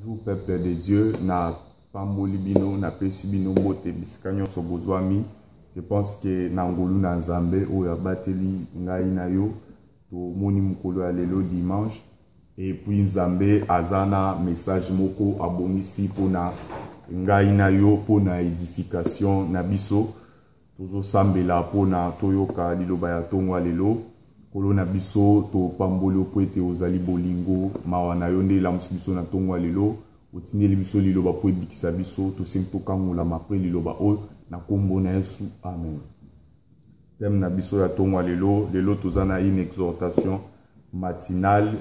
Bonjour peuple de Dieu, na pamboli bino na pesi bino mote biskanyo so bozwami. Je pense que na ngolu na Nzambe oyo abateli ngai na yo to moni mukolo ya lelo dimanche et puis Nzambe azana message moko abomisi pona ngai na yo pona édification na biso tozo sambela pona toyoka liloba ya tongwa lelo kolo na biso to pamboli po ete ozali bolingo mawa na yo nde la musibiso na tongwa lelo otindeli biso liloba po ebikisa biso to sempo kangola mapre liloba o na kombo na Yesu amen. Thème na biso ya tongwa lelo tozana une exhortation matinale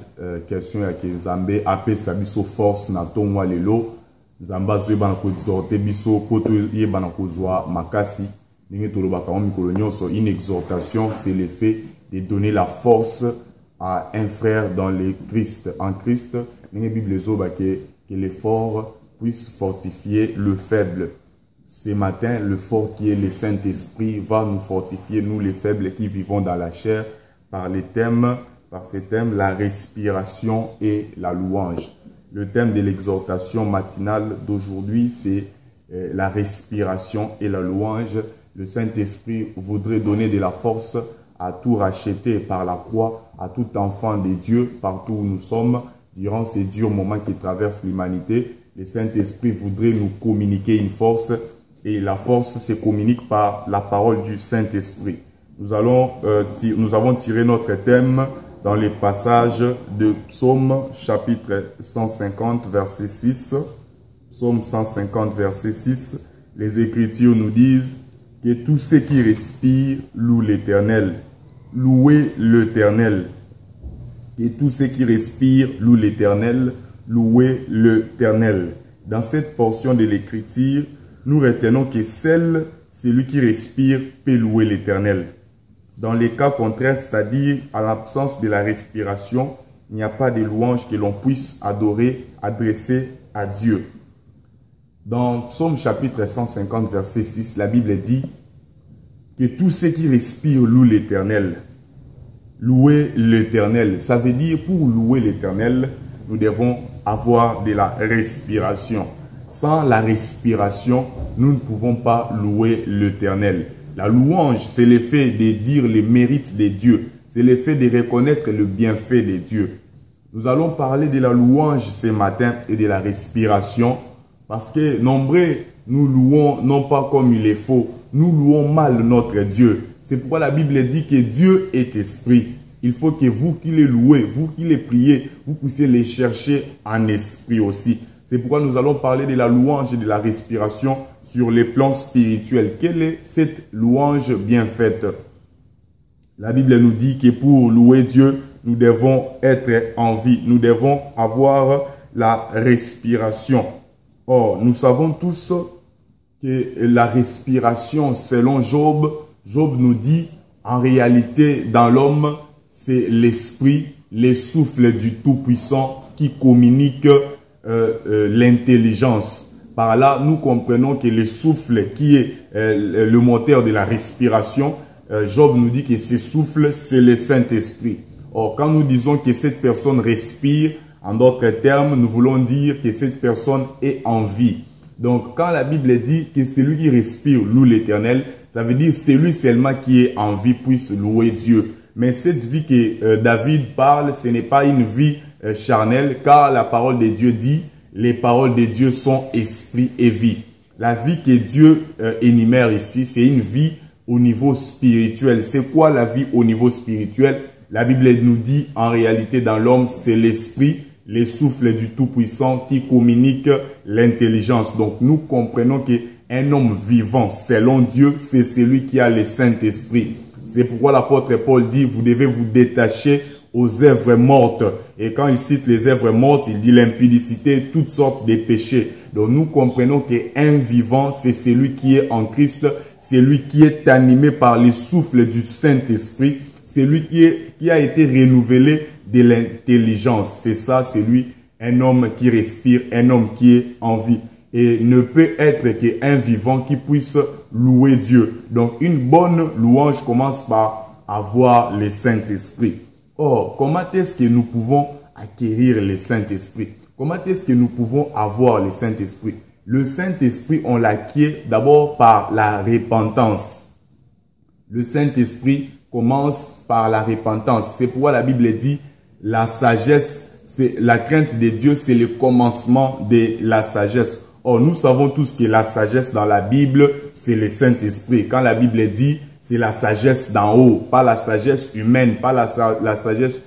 question ya ke Nzambe apesa biso force na tongwa lelo Nzambe azoyeba na ko exhorter biso po to yeba na kozwa makasi ndenge tolobaka mo mikolo nyonso. Une exhortation c'est le fait de donner la force à un frère dans le Christ, en Christ. La Bible dit que l'effort puisse fortifier le faible. Ce matin, le fort qui est le Saint-Esprit va nous fortifier, nous les faibles qui vivons dans la chair, par ce thème, la respiration et la louange. Le thème de l'exhortation matinale d'aujourd'hui, c'est la respiration et la louange. Le Saint-Esprit voudrait donner de la force à tout racheter par la croix, à tout enfant de Dieu, partout où nous sommes, durant ces durs moments qui traversent l'humanité. Le Saint-Esprit voudrait nous communiquer une force, et la force se communique par la parole du Saint-Esprit. Nous avons tiré notre thème dans les passages de Psaume chapitre 150, verset 6. Psaume 150, verset 6. Les Écritures nous disent que tous ceux qui respirent louent l'Éternel. Louez l'Éternel. Et tous ceux qui respirent louent l'Éternel. Louez l'Éternel. Dans cette portion de l'Écriture, nous retenons que seul celui qui respire peut louer l'Éternel. Dans les cas contraires, c'est-à-dire à l'absence de la respiration, il n'y a pas de louange que l'on puisse adorer, adresser à Dieu. Dans Psaume chapitre 150, verset 6, la Bible dit que tous ceux qui respirent louent l'Éternel. Louer l'Éternel, ça veut dire pour louer l'Éternel, nous devons avoir de la respiration. Sans la respiration, nous ne pouvons pas louer l'Éternel. La louange, c'est le fait de dire les mérites de Dieu. C'est le fait de reconnaître le bienfait de Dieu. Nous allons parler de la louange ce matin et de la respiration. Parce que nombreux, nous louons non pas comme il est faux, nous louons mal notre Dieu. C'est pourquoi la Bible dit que Dieu est esprit. Il faut que vous qui les louez, vous qui les priez, vous puissiez les chercher en esprit aussi. C'est pourquoi nous allons parler de la louange et de la respiration sur les plans spirituels. Quelle est cette louange bien faite? La Bible nous dit que pour louer Dieu, nous devons être en vie. Nous devons avoir la respiration. Or, nous savons tous que la respiration, selon Job, Job nous dit, en réalité, dans l'homme, c'est l'esprit, le souffle du Tout-Puissant qui communique l'intelligence. Par là, nous comprenons que le souffle qui est le moteur de la respiration, Job nous dit que ce souffle, c'est le Saint-Esprit. Or, quand nous disons que cette personne respire, en d'autres termes, nous voulons dire que cette personne est en vie. Donc, quand la Bible dit que celui qui respire loue l'Éternel, ça veut dire celui seulement qui est en vie puisse louer Dieu. Mais cette vie que David parle, ce n'est pas une vie charnelle, car la parole de Dieu dit, les paroles de Dieu sont esprit et vie. La vie que Dieu énumère ici, c'est une vie au niveau spirituel. C'est quoi la vie au niveau spirituel? La Bible nous dit, en réalité, dans l'homme, c'est l'esprit, les souffles du Tout-Puissant qui communiquent l'intelligence. Donc, nous comprenons qu'un homme vivant, selon Dieu, c'est celui qui a le Saint-Esprit. C'est pourquoi l'apôtre Paul dit, vous devez vous détacher aux œuvres mortes. Et quand il cite les œuvres mortes, il dit l'impudicité, toutes sortes de péchés. Donc, nous comprenons qu'un vivant, c'est celui qui est en Christ, celui qui est animé par les souffles du Saint-Esprit, celui qui a été renouvelé de l'intelligence. C'est ça, c'est lui, un homme qui respire, un homme qui est en vie. Et ne peut être qu'un vivant qui puisse louer Dieu. Donc, une bonne louange commence par avoir le Saint-Esprit. Or, comment est-ce que nous pouvons acquérir le Saint-Esprit? Comment est-ce que nous pouvons avoir le Saint-Esprit? Le Saint-Esprit, on l'acquiert d'abord par la repentance. Le Saint-Esprit commence par la repentance. C'est pourquoi la Bible dit la sagesse, c'est la crainte de Dieu, c'est le commencement de la sagesse. Or, nous savons tous que la sagesse dans la Bible, c'est le Saint-Esprit. Quand la Bible dit, c'est la sagesse d'en haut, pas la sagesse humaine, pas la sagesse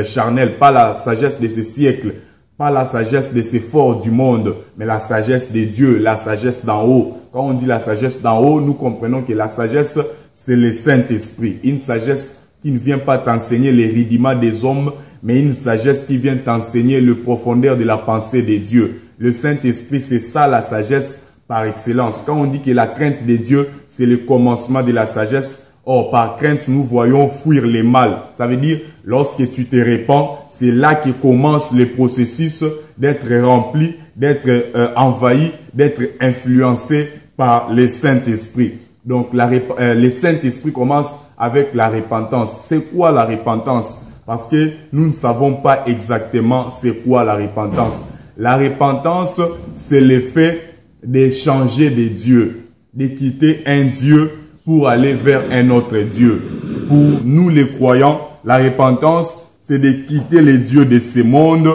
charnelle, pas la sagesse de ce siècle, pas la sagesse de ces forts du monde, mais la sagesse de Dieu, la sagesse d'en haut. Quand on dit la sagesse d'en haut, nous comprenons que la sagesse, c'est le Saint-Esprit. Une sagesse qui ne vient pas t'enseigner les rudiments des hommes, mais une sagesse qui vient t'enseigner le profondeur de la pensée de Dieu. Le Saint-Esprit, c'est ça la sagesse par excellence. Quand on dit que la crainte de Dieu, c'est le commencement de la sagesse, or par crainte, nous voyons fuir le mal. Ça veut dire, lorsque tu te répands, c'est là que commence le processus d'être rempli, d'être envahi, d'être influencé par le Saint-Esprit. Donc, le Saint-Esprit commence avec la repentance. C'est quoi la repentance? Parce que nous ne savons pas exactement c'est quoi la repentance. La repentance, c'est le fait de changer de Dieu, de quitter un Dieu pour aller vers un autre Dieu. Pour nous les croyants, la repentance, c'est de quitter les dieux de ce monde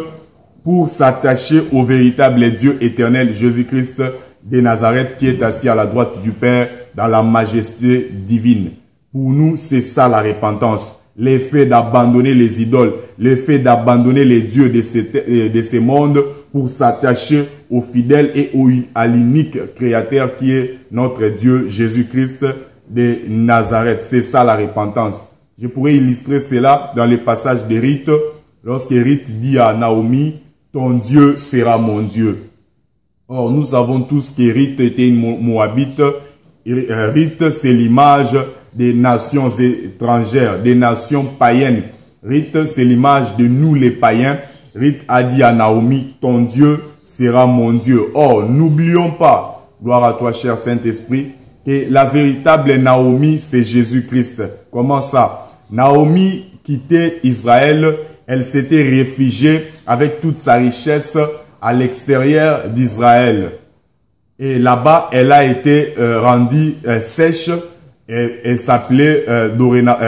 pour s'attacher au véritable Dieu éternel, Jésus-Christ de Nazareth, qui est assis à la droite du Père dans la majesté divine. Pour nous, c'est ça la repentance. Le fait d'abandonner les idoles, le fait d'abandonner les dieux de ce monde pour s'attacher au fidèle et à l'unique créateur qui est notre Dieu, Jésus-Christ de Nazareth. C'est ça la repentance. Je pourrais illustrer cela dans le passage de Ruth, lorsque Ruth dit à Naomi, « Ton Dieu sera mon Dieu ». Or, nous savons tous que Ruth était une Moabite. Ruth, c'est l'image des nations étrangères, des nations païennes. Ruth, c'est l'image de nous les païens. Ruth a dit à Naomi, ton Dieu sera mon Dieu. Or, n'oublions pas, gloire à toi, cher Saint-Esprit, que la véritable Naomi, c'est Jésus-Christ. Comment ça? Naomi quittait Israël, elle s'était réfugiée avec toute sa richesse à l'extérieur d'Israël. Et là-bas, elle a été rendue sèche. Elle s'appelait,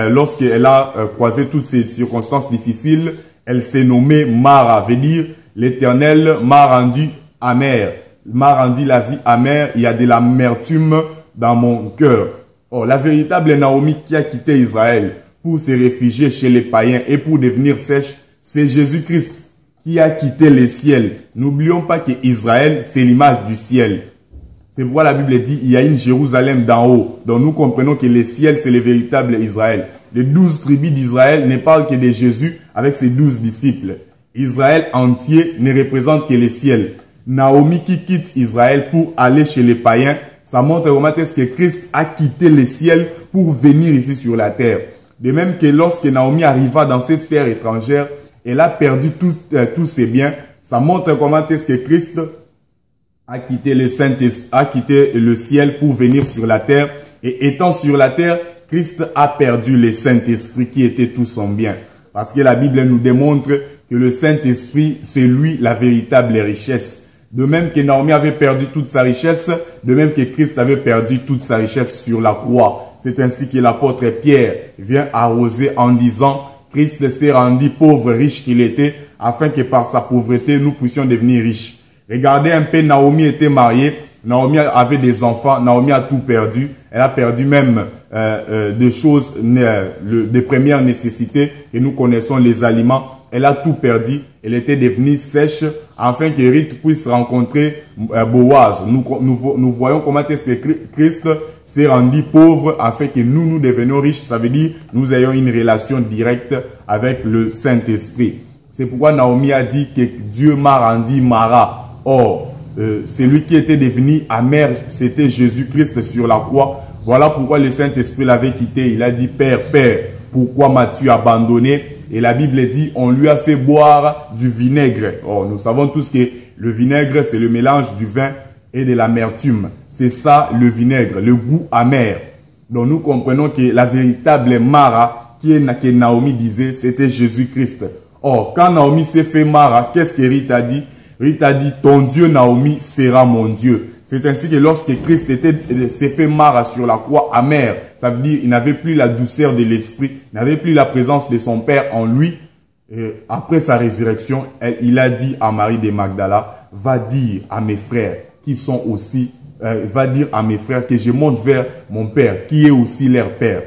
lorsqu'elle a croisé toutes ces circonstances difficiles, elle s'est nommée Mara, veut dire l'Éternel m'a rendu amère, m'a rendu la vie amère, il y a de l'amertume dans mon cœur. Oh, la véritable Naomi qui a quitté Israël pour se réfugier chez les païens et pour devenir sèche, c'est Jésus-Christ qui a quitté le ciel. N'oublions pas que Israël, c'est l'image du ciel. C'est pourquoi la Bible dit, il y a une Jérusalem d'en haut. Donc nous comprenons que le ciel, c'est le véritable Israël. Les 12 tribus d'Israël ne parlent que de Jésus avec ses 12 disciples. Israël entier ne représente que le ciel. Naomi qui quitte Israël pour aller chez les païens, ça montre comment est-ce que Christ a quitté le ciel pour venir ici sur la terre. De même que lorsque Naomi arriva dans cette terre étrangère, elle a perdu tous ses biens. Ça montre comment est-ce que Christ a quitté le ciel pour venir sur la terre. Et étant sur la terre, Christ a perdu le Saint-Esprit qui était tout son bien. Parce que la Bible nous démontre que le Saint-Esprit, c'est lui la véritable richesse. De même que Naomi avait perdu toute sa richesse, de même que Christ avait perdu toute sa richesse sur la croix. C'est ainsi que l'apôtre Pierre vient arroser en disant, Christ s'est rendu pauvre, riche qu'il était, afin que par sa pauvreté, nous puissions devenir riches. Regardez un peu, Naomi était mariée, Naomi avait des enfants, Naomi a tout perdu. Elle a perdu même des choses, des premières nécessités que nous connaissons, les aliments. Elle a tout perdu. Elle était devenue sèche afin que Ruth puisse rencontrer Boaz. Nous voyons comment est-ce que Christ s'est rendu pauvre afin que nous devenions riches. Ça veut dire nous ayons une relation directe avec le Saint-Esprit. C'est pourquoi Naomi a dit que Dieu m'a rendu Mara. Or, celui qui était devenu amer, c'était Jésus-Christ sur la croix. Voilà pourquoi le Saint-Esprit l'avait quitté. Il a dit, Père, Père, pourquoi m'as-tu abandonné? Et la Bible dit, on lui a fait boire du vinaigre. Or, nous savons tous que le vinaigre, c'est le mélange du vin et de l'amertume. C'est ça le vinaigre, le goût amer. Donc nous comprenons que la véritable Mara, que Naomi disait, c'était Jésus-Christ. Or, quand Naomi s'est fait Mara, qu'est-ce que Ruth a dit? Ruth a dit, ton Dieu Naomi sera mon Dieu. C'est ainsi que lorsque Christ s'est fait Mara sur la croix amère, ça veut dire il n'avait plus la douceur de l'esprit, il n'avait plus la présence de son Père en lui. Après sa résurrection, il a dit à Marie de Magdala, va dire à mes frères qui sont aussi, va dire à mes frères que je monte vers mon Père qui est aussi leur Père.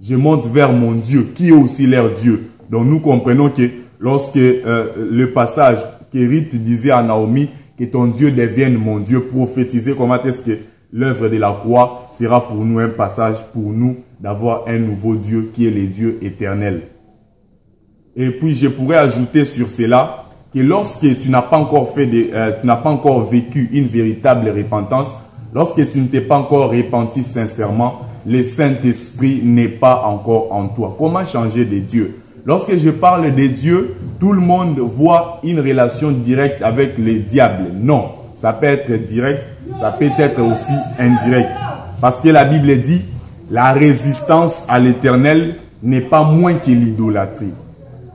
Je monte vers mon Dieu qui est aussi leur Dieu. Donc nous comprenons que lorsque le passage que Ruth disait à Naomi, que ton Dieu devienne mon Dieu, prophétiser comment est-ce que l'œuvre de la croix sera pour nous un passage pour nous d'avoir un nouveau Dieu qui est le Dieu éternel. Et puis je pourrais ajouter sur cela que lorsque tu n'as pas encore tu n'as pas encore vécu une véritable repentance, lorsque tu ne t'es pas encore repenti sincèrement, le Saint-Esprit n'est pas encore en toi. Comment changer de Dieu? Lorsque je parle de Dieu, tout le monde voit une relation directe avec le diable. Non, ça peut être direct, ça peut être aussi indirect. Parce que la Bible dit, la résistance à l'Éternel n'est pas moins que l'idolâtrie.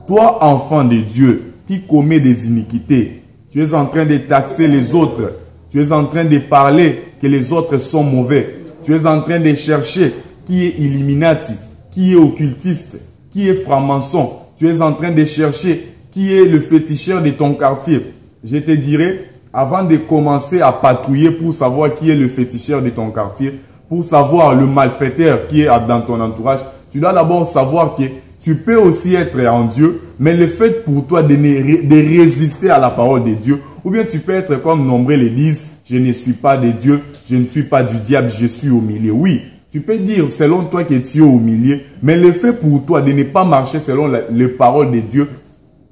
Toi, enfant de Dieu, qui commet des iniquités, tu es en train de taxer les autres, tu es en train de parler que les autres sont mauvais, tu es en train de chercher qui est Illuminati, qui est occultiste, qui est franc-maçon. Tu es en train de chercher qui est le féticheur de ton quartier. Je te dirais, avant de commencer à patrouiller pour savoir qui est le féticheur de ton quartier, pour savoir le malfaiteur qui est dans ton entourage, tu dois d'abord savoir que tu peux aussi être en Dieu, mais le fait pour toi de résister à la parole de Dieu, ou bien tu peux être comme nombreux le disent, je ne suis pas de Dieu, je ne suis pas du diable, je suis au milieu. Oui. Tu peux dire selon toi que tu es au milieu, mais le fait pour toi de ne pas marcher selon les paroles de Dieu,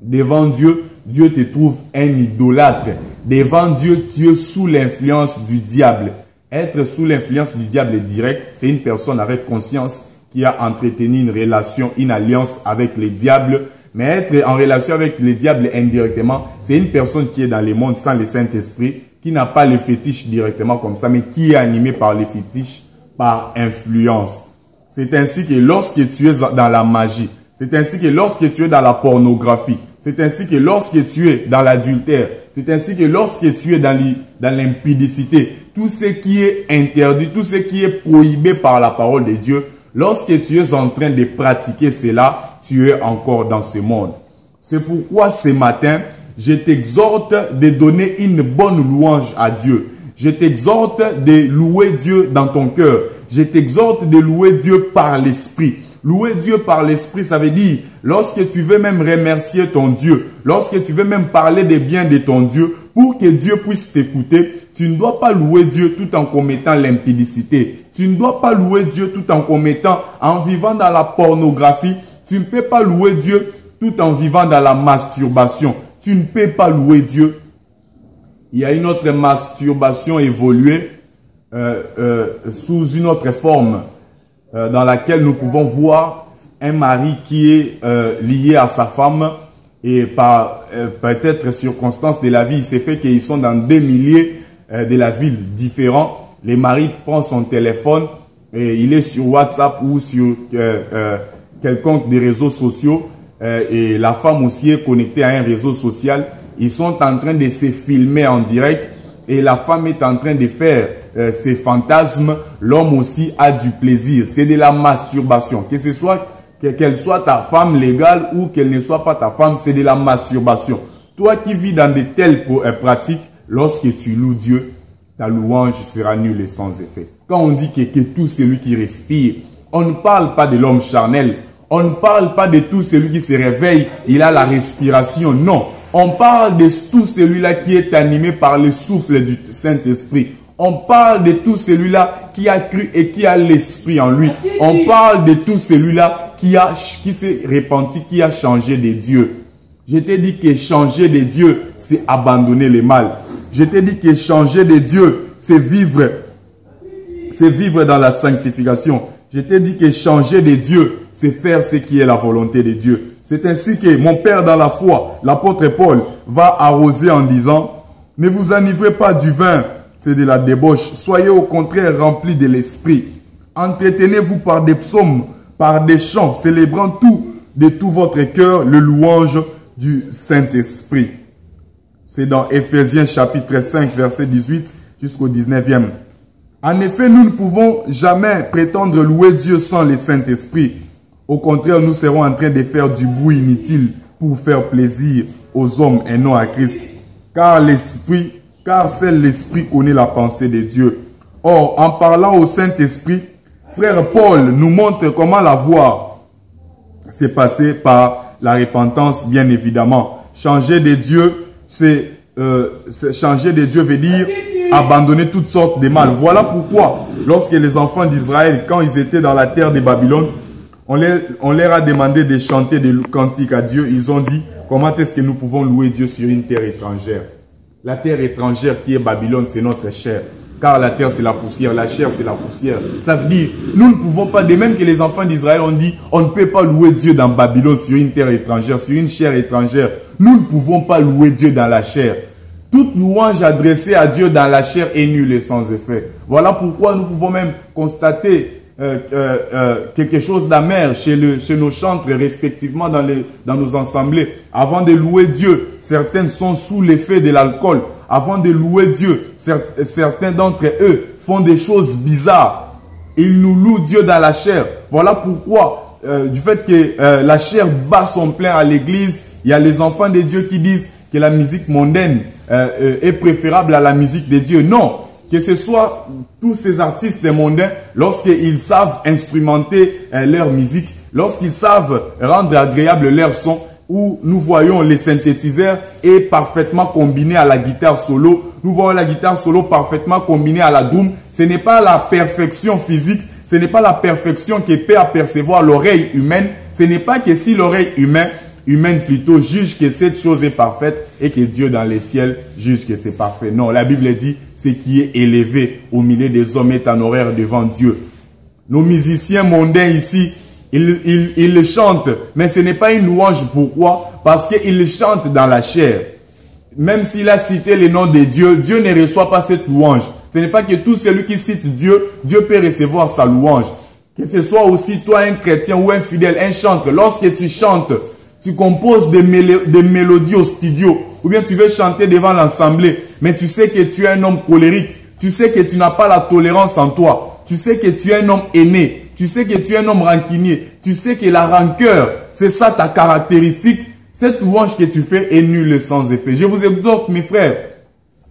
devant Dieu, Dieu te trouve un idolâtre. Devant Dieu, tu es sous l'influence du diable. Être sous l'influence du diable direct, c'est une personne avec conscience qui a entretenu une relation, une alliance avec le diable. Mais être en relation avec le diable indirectement, c'est une personne qui est dans le monde sans le Saint-Esprit, qui n'a pas le fétiche directement comme ça, mais qui est animé par le fétiche par influence. C'est ainsi que lorsque tu es dans la magie, c'est ainsi que lorsque tu es dans la pornographie, c'est ainsi que lorsque tu es dans l'adultère, c'est ainsi que lorsque tu es dans l'impudicité, tout ce qui est interdit, tout ce qui est prohibé par la parole de Dieu, lorsque tu es en train de pratiquer cela, tu es encore dans ce monde. C'est pourquoi ce matin, je t'exhorte de donner une bonne louange à Dieu. Je t'exhorte de louer Dieu dans ton cœur. Je t'exhorte de louer Dieu par l'Esprit. Louer Dieu par l'Esprit, ça veut dire, lorsque tu veux même remercier ton Dieu, lorsque tu veux même parler des biens de ton Dieu, pour que Dieu puisse t'écouter, tu ne dois pas louer Dieu tout en commettant l'impudicité. Tu ne dois pas louer Dieu tout en commettant, en vivant dans la pornographie. Tu ne peux pas louer Dieu tout en vivant dans la masturbation. Tu ne peux pas louer Dieu. Il y a une autre masturbation évoluée sous une autre forme dans laquelle nous pouvons voir un mari qui est lié à sa femme et par peut-être circonstances de la vie, il s'est fait qu'ils sont dans deux milieux de la ville différents. Le mari prend son téléphone et il est sur WhatsApp ou sur quelconque des réseaux sociaux et la femme aussi est connectée à un réseau social. Ils sont en train de se filmer en direct et la femme est en train de faire ses fantasmes. L'homme aussi a du plaisir. C'est de la masturbation. Que ce soit qu'elle soit ta femme légale ou qu'elle ne soit pas ta femme, c'est de la masturbation. Toi qui vis dans de telles pratiques, lorsque tu loues Dieu, ta louange sera nulle et sans effet. Quand on dit que tout celui qui respire, on ne parle pas de l'homme charnel. On ne parle pas de tout celui qui se réveille, il a la respiration. Non. On parle de tout celui-là qui est animé par le souffle du Saint-Esprit. On parle de tout celui-là qui a cru et qui a l'Esprit en lui. On parle de tout celui-là qui s'est repenti, qui a changé de Dieu. Je t'ai dit que changer de Dieu, c'est abandonner le mal. Je t'ai dit que changer de Dieu, c'est vivre dans la sanctification. Je t'ai dit que changer de Dieu, c'est faire ce qui est la volonté de Dieu. C'est ainsi que mon Père dans la foi, l'apôtre Paul, va arroser en disant, ne vous enivrez pas du vin, c'est de la débauche. Soyez au contraire remplis de l'esprit. Entretenez-vous par des psaumes, par des chants, célébrant de tout votre cœur le louange du Saint-Esprit. C'est dans Éphésiens chapitre 5, verset 18 jusqu'au 19e. En effet, nous ne pouvons jamais prétendre louer Dieu sans le Saint-Esprit. Au contraire, nous serons en train de faire du bruit inutile pour faire plaisir aux hommes et non à Christ. Car seul l'Esprit connaît la pensée de Dieu. Or, en parlant au Saint-Esprit, frère Paul nous montre comment la voie s'est passée par la repentance, bien évidemment. Changer de Dieu, changer de Dieu veut dire abandonner toutes sortes de mal. Voilà pourquoi, lorsque les enfants d'Israël, quand ils étaient dans la terre de Babylone, on leur a demandé de chanter des cantiques à Dieu. Ils ont dit, comment est-ce que nous pouvons louer Dieu sur une terre étrangère? La terre étrangère qui est Babylone, c'est notre chair. Car la terre, c'est la poussière. La chair, c'est la poussière. Ça veut dire, nous ne pouvons pas, de même que les enfants d'Israël ont dit, on ne peut pas louer Dieu dans Babylone, sur une terre étrangère, sur une chair étrangère. Nous ne pouvons pas louer Dieu dans la chair. Toute louange adressée à Dieu dans la chair est nulle et sans effet. Voilà pourquoi nous pouvons même constater quelque chose d'amer chez nos chantres, respectivement dans nos assemblées. Avant de louer Dieu, certains sont sous l'effet de l'alcool. Avant de louer Dieu, certains d'entre eux font des choses bizarres. Ils nous louent Dieu dans la chair. Voilà pourquoi, du fait que la chair bat son plein à l'église, il y a les enfants de Dieu qui disent que la musique mondaine est préférable à la musique de Dieu. Non, que ce soit tous ces artistes mondains, lorsqu'ils savent instrumenter leur musique, lorsqu'ils savent rendre agréable leur son, où nous voyons les synthétiseurs est parfaitement combiné à la guitare solo, nous voyons la guitare solo parfaitement combinée à la drum. Ce n'est pas la perfection physique, ce n'est pas la perfection que peut apercevoir l'oreille humaine, ce n'est pas que si l'oreille humaine plutôt juge que cette chose est parfaite et que Dieu dans les ciels juge que c'est parfait. Non, la Bible dit, ce qui est élevé au milieu des hommes est en horreur devant Dieu. Nos musiciens mondains ici, ils chantent, mais ce n'est pas une louange. Pourquoi? Parce qu'ils chantent dans la chair. Même s'il a cité le nom de Dieu, Dieu ne reçoit pas cette louange. Ce n'est pas que tout celui qui cite Dieu, Dieu peut recevoir sa louange. Que ce soit aussi toi un chrétien ou un fidèle, un chanteur, lorsque tu chantes, tu composes des mélodies au studio, ou bien tu veux chanter devant l'assemblée, mais tu sais que tu es un homme colérique, tu sais que tu n'as pas la tolérance en toi, tu sais que tu es un homme aîné, tu sais que tu es un homme rancunier, tu sais que la rancœur, c'est ça ta caractéristique. Cette louange que tu fais est nulle et sans effet. Je vous exhorte, mes frères,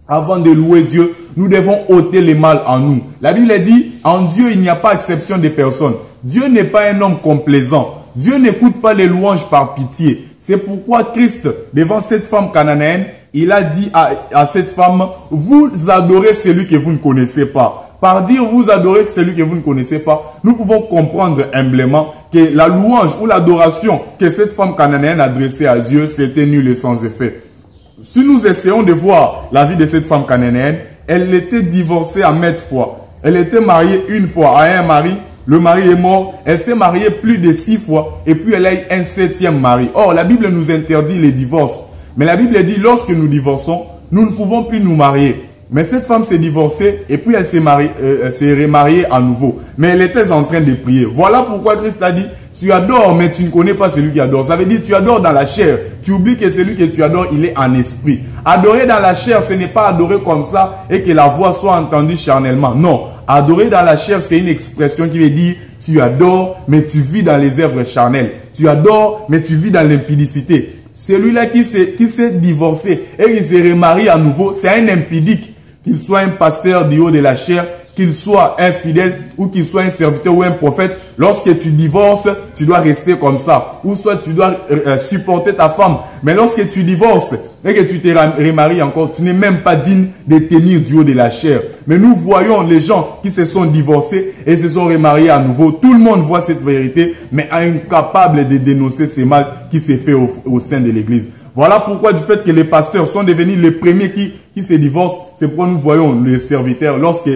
avant de louer Dieu, nous devons ôter le mal en nous. La Bible dit, en Dieu, il n'y a pas exception de personne. Dieu n'est pas un homme complaisant. Dieu n'écoute pas les louanges par pitié. C'est pourquoi Christ, devant cette femme cananéenne, il a dit à cette femme, vous adorez celui que vous ne connaissez pas. Par dire vous adorez celui que vous ne connaissez pas, nous pouvons comprendre humblement que la louange ou l'adoration que cette femme cananéenne adressait à Dieu, c'était nul et sans effet. Si nous essayons de voir la vie de cette femme cananéenne, elle était divorcée à maintes fois. Elle était mariée une fois à un mari. Le mari est mort, elle s'est mariée plus de 6 fois et puis elle a eu un 7e mari. Or, la Bible nous interdit les divorces. Mais la Bible dit, lorsque nous divorçons, nous ne pouvons plus nous marier. Mais cette femme s'est divorcée et puis elle s'est remariée à nouveau. Mais elle était en train de prier. Voilà pourquoi Christ a dit, tu adores mais tu ne connais pas celui qui adore. Ça veut dire tu adores dans la chair. Tu oublies que celui que tu adores, il est en esprit. Adorer dans la chair, ce n'est pas adorer comme ça et que la voix soit entendue charnellement. Non. Adorer dans la chair, c'est une expression qui veut dire tu adores mais tu vis dans les œuvres charnelles. Tu adores mais tu vis dans l'impudicité. Celui-là qui s'est divorcé et qui s'est remarié à nouveau, c'est un impudique. Qu'il soit un pasteur du haut de la chair, qu'il soit un fidèle ou qu'il soit un serviteur ou un prophète, lorsque tu divorces, tu dois rester comme ça. Ou soit tu dois supporter ta femme. Mais lorsque tu divorces et que tu te remaries encore, tu n'es même pas digne de tenir du haut de la chair. Mais nous voyons les gens qui se sont divorcés et se sont remariés à nouveau. Tout le monde voit cette vérité, mais incapable de dénoncer ce mal qui s'est fait au sein de l'église. Voilà pourquoi du fait que les pasteurs sont devenus les premiers qui se divorcent, c'est pourquoi nous voyons les serviteurs lorsque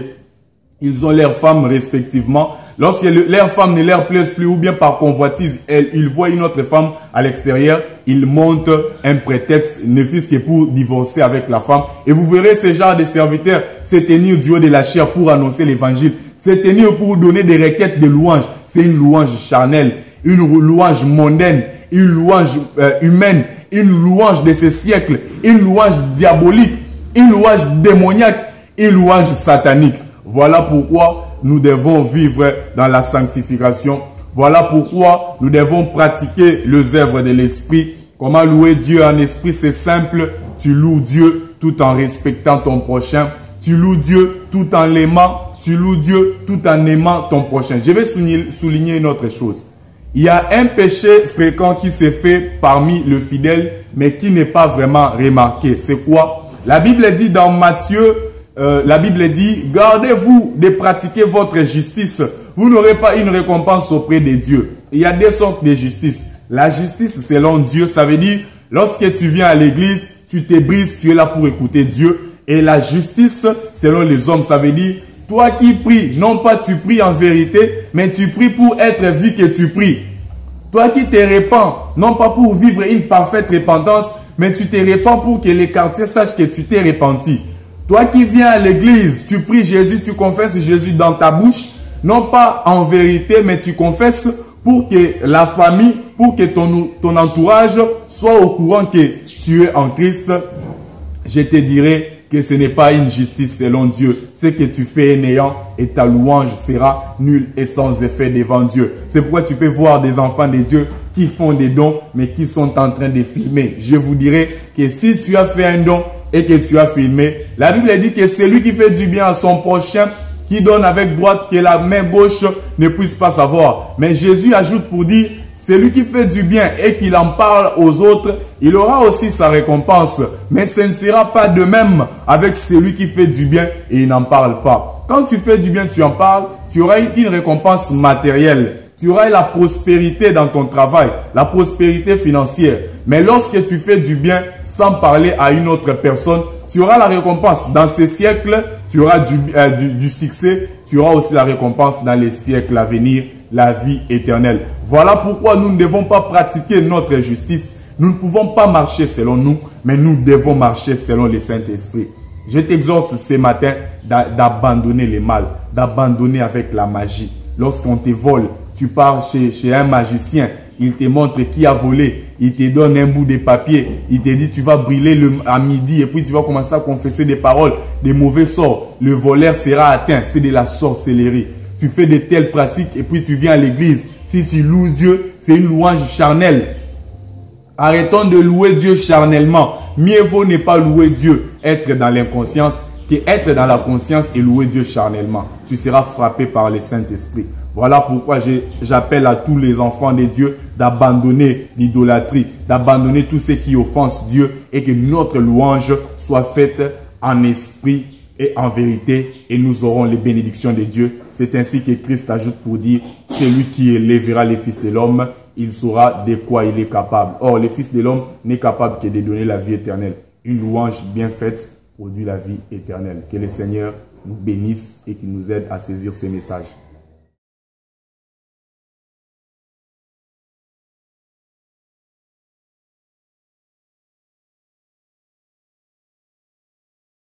ils ont leurs femmes respectivement, lorsque leurs femmes ne leur plaisent plus ou bien par convoitise, ils voient une autre femme à l'extérieur, ils montent un prétexte, ne fût-ce que pour divorcer avec la femme. Et vous verrez ce genre de serviteurs se tenir du haut de la chair pour annoncer l'évangile, se tenir pour donner des requêtes de louange. C'est une louange charnelle, une louange mondaine, une louange humaine. une louange de ce siècle, une louange diabolique, une louange démoniaque, une louange satanique. Voilà pourquoi nous devons vivre dans la sanctification. Voilà pourquoi nous devons pratiquer les œuvres de l'esprit. Comment louer Dieu en esprit? C'est simple. Tu loues Dieu tout en respectant ton prochain. Tu loues Dieu tout en l'aimant. Tu loues Dieu tout en aimant ton prochain. Je vais souligner une autre chose. Il y a un péché fréquent qui se fait parmi le fidèle, mais qui n'est pas vraiment remarqué. C'est quoi? La Bible dit dans Matthieu, la Bible dit, gardez-vous de pratiquer votre justice. Vous n'aurez pas une récompense auprès de Dieu. Il y a deux sortes de justice. La justice selon Dieu, ça veut dire, lorsque tu viens à l'église, tu te brises, tu es là pour écouter Dieu. Et la justice selon les hommes, ça veut dire, toi qui pries, non pas tu pries en vérité, mais tu pries pour être vu que tu pries. Toi qui te répands, non pas pour vivre une parfaite repentance, mais tu te répands pour que les quartiers sachent que tu t'es repenti. Toi qui viens à l'église, tu pries Jésus, tu confesses Jésus dans ta bouche, non pas en vérité, mais tu confesses pour que la famille, pour que ton entourage soit au courant que tu es en Christ. Je te dirai que ce n'est pas une justice selon Dieu. Ce que tu fais est néant et ta louange sera nulle et sans effet devant Dieu. C'est pourquoi tu peux voir des enfants de Dieu qui font des dons, mais qui sont en train de filmer. Je vous dirai que si tu as fait un don et que tu as filmé, la Bible dit que celui qui fait du bien à son prochain, qui donne avec droite, que la main gauche ne puisse pas savoir. Mais Jésus ajoute pour dire, celui qui fait du bien et qu'il en parle aux autres, il aura aussi sa récompense. Mais ce ne sera pas de même avec celui qui fait du bien et il n'en parle pas. Quand tu fais du bien, tu en parles, tu auras une récompense matérielle. Tu auras la prospérité dans ton travail, la prospérité financière. Mais lorsque tu fais du bien sans parler à une autre personne, tu auras la récompense. Dans ce siècle, tu auras du succès. Tu auras aussi la récompense dans les siècles à venir, la vie éternelle. Voilà pourquoi nous ne devons pas pratiquer notre justice. Nous ne pouvons pas marcher selon nous, mais nous devons marcher selon le Saint-Esprit. Je t'exhorte ce matin d'abandonner le mal, d'abandonner avec la magie. Lorsqu'on te vole, tu pars chez un magicien, il te montre qui a volé, il te donne un bout de papier, il te dit tu vas brûler à midi et puis tu vas commencer à confesser des paroles, des mauvais sorts. Le voleur sera atteint, c'est de la sorcellerie. Tu fais de telles pratiques et puis tu viens à l'église. Si tu loues Dieu, c'est une louange charnelle. Arrêtons de louer Dieu charnellement. Mieux vaut ne pas louer Dieu, être dans l'inconscience, qu'être dans la conscience et louer Dieu charnellement. Tu seras frappé par le Saint-Esprit. Voilà pourquoi j'appelle à tous les enfants de Dieu d'abandonner l'idolâtrie, d'abandonner tout ce qui offense Dieu et que notre louange soit faite en esprit et en vérité et nous aurons les bénédictions de Dieu. C'est ainsi que Christ ajoute pour dire, celui qui élèvera les fils de l'homme, il saura de quoi il est capable. Or, le Fils de l'homme n'est capable que de donner la vie éternelle. Une louange bien faite produit la vie éternelle. Que le Seigneur nous bénisse et qu'il nous aide à saisir ces messages.